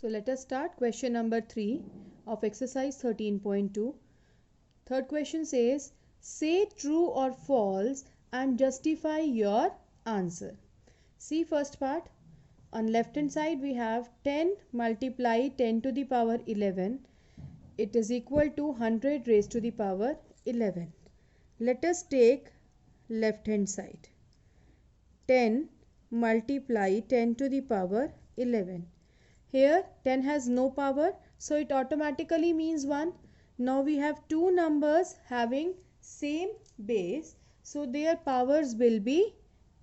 So let us start question number 3 of exercise 13.2. Third question says, say true or false and justify your answer. See first part. On left hand side we have 10 multiply 10 to the power 11. It is equal to 100 raised to the power 11. Let us take left hand side. 10 multiply 10 to the power 11. Here 10 has no power, so it automatically means 1. Now we have two numbers having same base, so their powers will be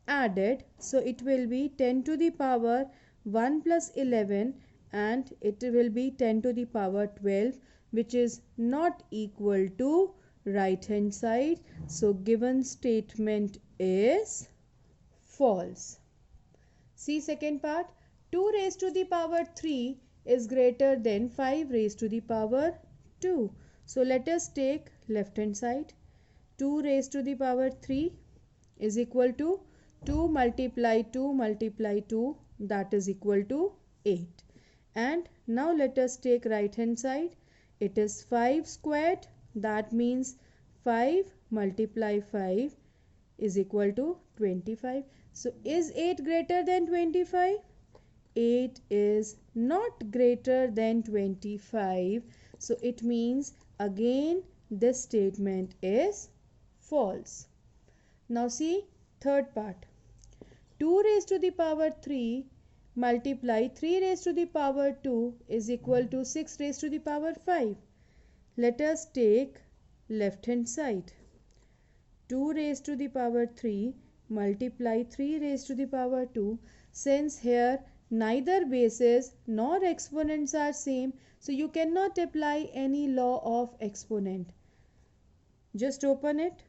added. So it will be 10 to the power 1 plus 11 and it will be 10 to the power 12, which is not equal to right hand side. So given statement is false. See second part. 2 raised to the power 3 is greater than 5 raised to the power 2. So let us take left hand side. 2 raised to the power 3 is equal to 2 multiply 2 multiply 2, that is equal to 8. And now let us take right hand side. It is 5 squared, that means 5 multiply 5 is equal to 25. So is 8 greater than 25? 8 is not greater than 25. So it means again this statement is false. Now see third part. 2 raised to the power 3 multiply 3 raised to the power 2 is equal to 6 raised to the power 5. Let us take left hand side. 2 raised to the power 3 multiply 3 raised to the power 2. Since here neither bases nor exponents are same, so you cannot apply any law of exponent. Just open it.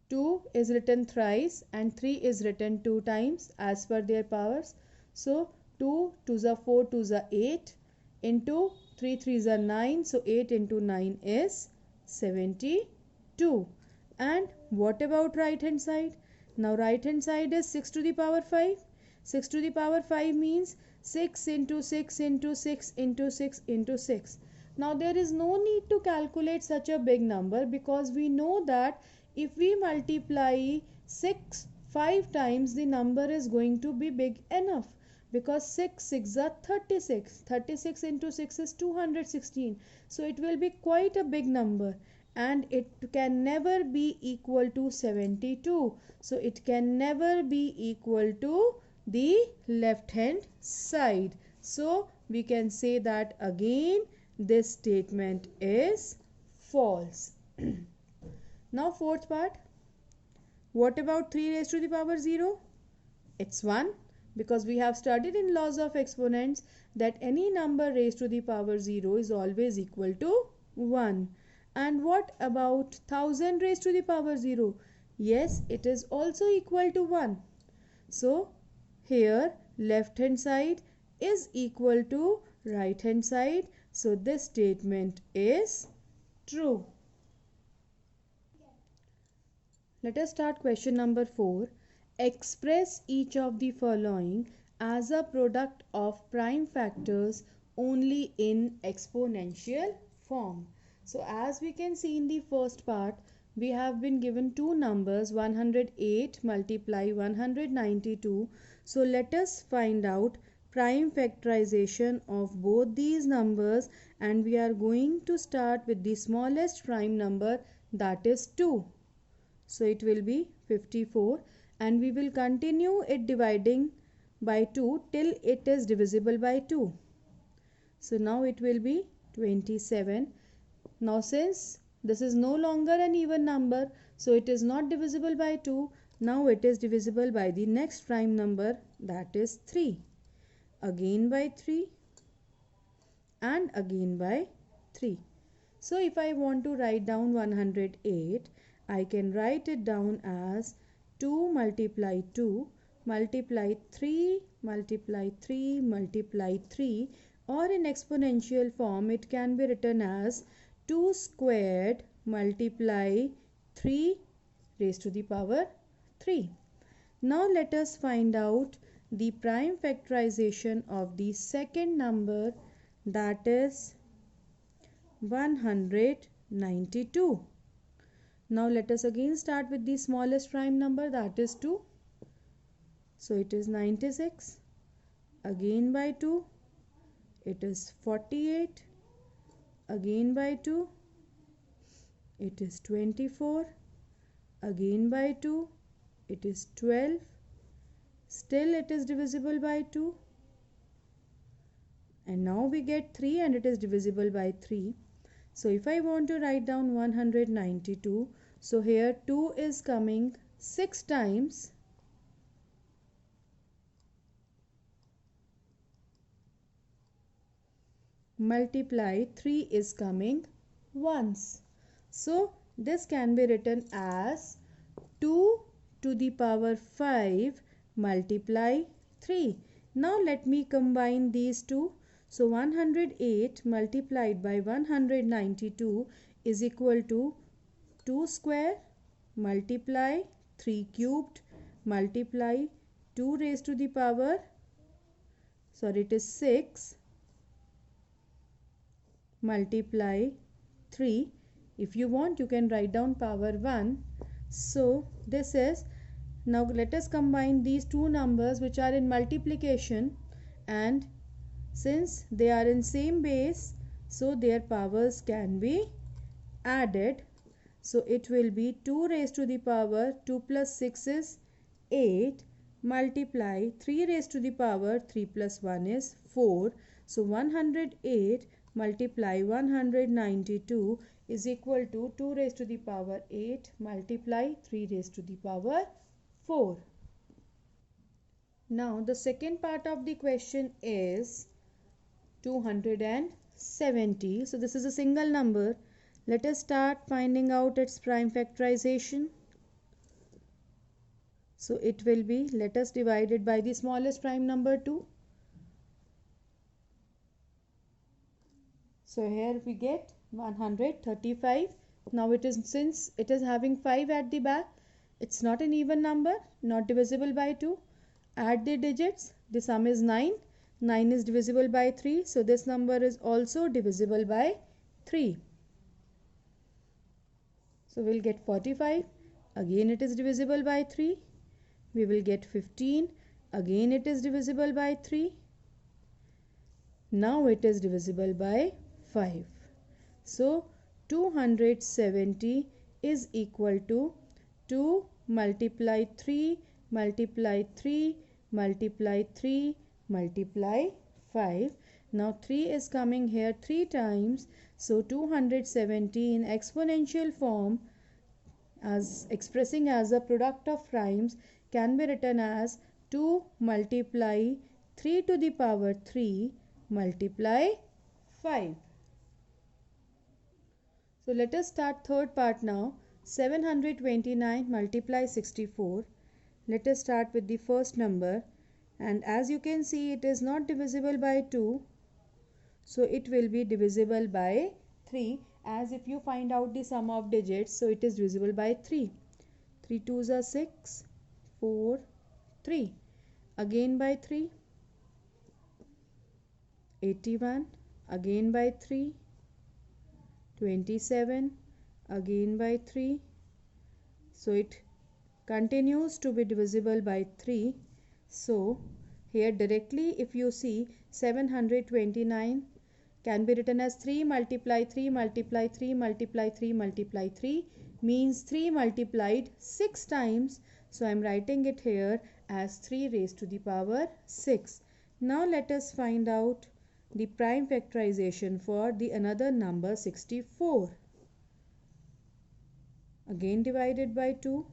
Two is written thrice and 3 is written 2 times as per their powers. So 2 2s are 4 2s are 8 into 3 3s are 9. So 8 into 9 is 72. And what about right hand side? Now right hand side is 6 to the power 5. 6 to the power 5 means 6 into 6 into 6 into 6 into 6. Now there is no need to calculate such a big number, because we know that if we multiply 6 5 times, the number is going to be big enough, because 6 6 are 36. 36 into 6 is 216. So it will be quite a big number. And it can never be equal to 72. So it can never be equal to the left hand side. So we can say that again this statement is false. Now fourth part. What about 3 raised to the power 0? It's 1, because we have studied in laws of exponents that any number raised to the power 0 is always equal to 1. And what about 1000 raised to the power 0? Yes, it is also equal to 1. So here left hand side is equal to right hand side. So this statement is true. Let us start question number 4. Express each of the following as a product of prime factors only in exponential form. So as we can see in the first part, we have been given two numbers, 108 multiply 192. So let us find out prime factorization of both these numbers, and we are going to start with the smallest prime number, that is 2. So it will be 54, and we will continue it dividing by 2 till it is divisible by 2. So now it will be 27. Now since this is no longer an even number, so it is not divisible by 2. Now it is divisible by the next prime number, that is 3. Again by 3 and again by 3. So if I want to write down 108, I can write it down as 2 multiply 2 multiply 3 multiply 3 multiply 3, or in exponential form it can be written as 2 squared multiply 3 raised to the power 3. Now let us find out the prime factorization of the second number, that is 192. Now let us again start with the smallest prime number, that is 2. So it is 96. Again by 2, it is 48. Again by 2, it is 24. Again by 2, it is 12. Still it is divisible by 2. And now we get 3 and it is divisible by 3. So if I want to write down 192, so here 2 is coming 6 times. Multiply 3 is coming once. So this can be written as 2 to the power 5 multiply 3. Now let me combine these two. So 108 multiplied by 192 is equal to 2 square multiply 3 cubed multiply 2 raised to the power, sorry, it is 6 multiply 3. If you want, you can write down power 1. So this is, now let us combine these two numbers which are in multiplication, and since they are in same base, so their powers can be added. So it will be 2 raised to the power 2 plus 6 is 8 multiply 3 raised to the power 3 plus 1 is 4. So 108 multiply 192 is equal to 2 raised to the power 8 multiply 3 raised to the power 4. Now the second part of the question is 270. So this is a single number. Let us start finding out its prime factorization. So it will be, let us divide it by the smallest prime number 2. So here we get 135. Now it is, since it is having 5 at the back, it's not an even number, not divisible by 2. Add the digits, the sum is 9. 9 is divisible by 3, so this number is also divisible by 3. So we'll get 45. Again it is divisible by 3. We will get 15. Again it is divisible by 3. Now it is divisible by 5. So 270 is equal to 2 multiply 3 multiply 3 multiply 3 multiply 5. Now 3 is coming here 3 times. So 270 in exponential form, as expressing as a product of primes, can be written as 2 multiply 3 to the power 3 multiply 5. So let us start third part now. 729 multiply 64. Let us start with the first number, and as you can see it is not divisible by 2, so it will be divisible by 3, as if you find out the sum of digits, so it is divisible by 3. 3 2s are 6, 4, 3. Again by 3, 81. Again by 3, 27. Again by 3. So it continues to be divisible by 3. So here directly if you see, 729 can be written as 3 multiply 3 multiply 3 multiply 3 multiply 3, means 3 multiplied 6 times. So I am writing it here as 3 raised to the power 6. Now let us find out the prime factorization for the another number 64. Again divided by 2.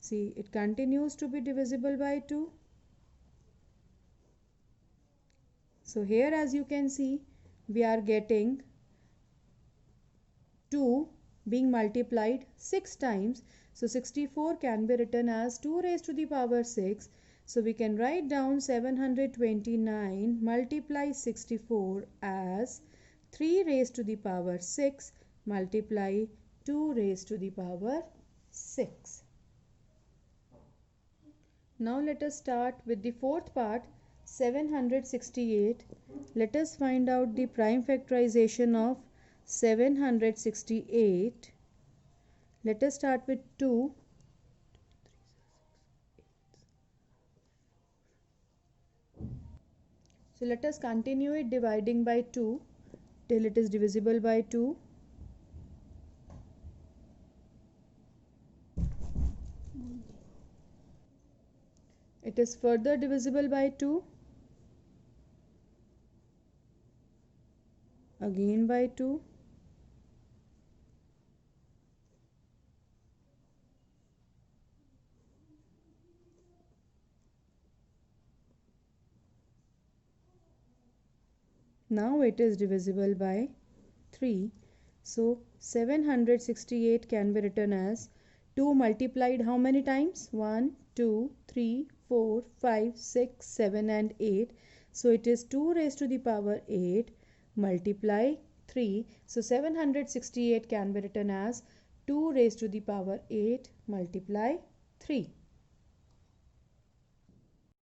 See, it continues to be divisible by 2. So here as you can see, we are getting 2 being multiplied 6 times. So 64 can be written as 2 raised to the power 6. So we can write down 729 multiply 64 as 3 raised to the power 6 multiply 2 raised to the power 6. Now let us start with the fourth part, 768. Let us find out the prime factorization of 768. Let us start with 2. So let us continue it dividing by 2 till it is divisible by 2. It is further divisible by 2, again by 2, now it is divisible by 3. So 768 can be written as 2 multiplied how many times? 1, 2, 3, 4, 5, 6, 7 and 8. So it is 2 raised to the power 8 multiply 3. So 768 can be written as 2 raised to the power 8 multiply 3.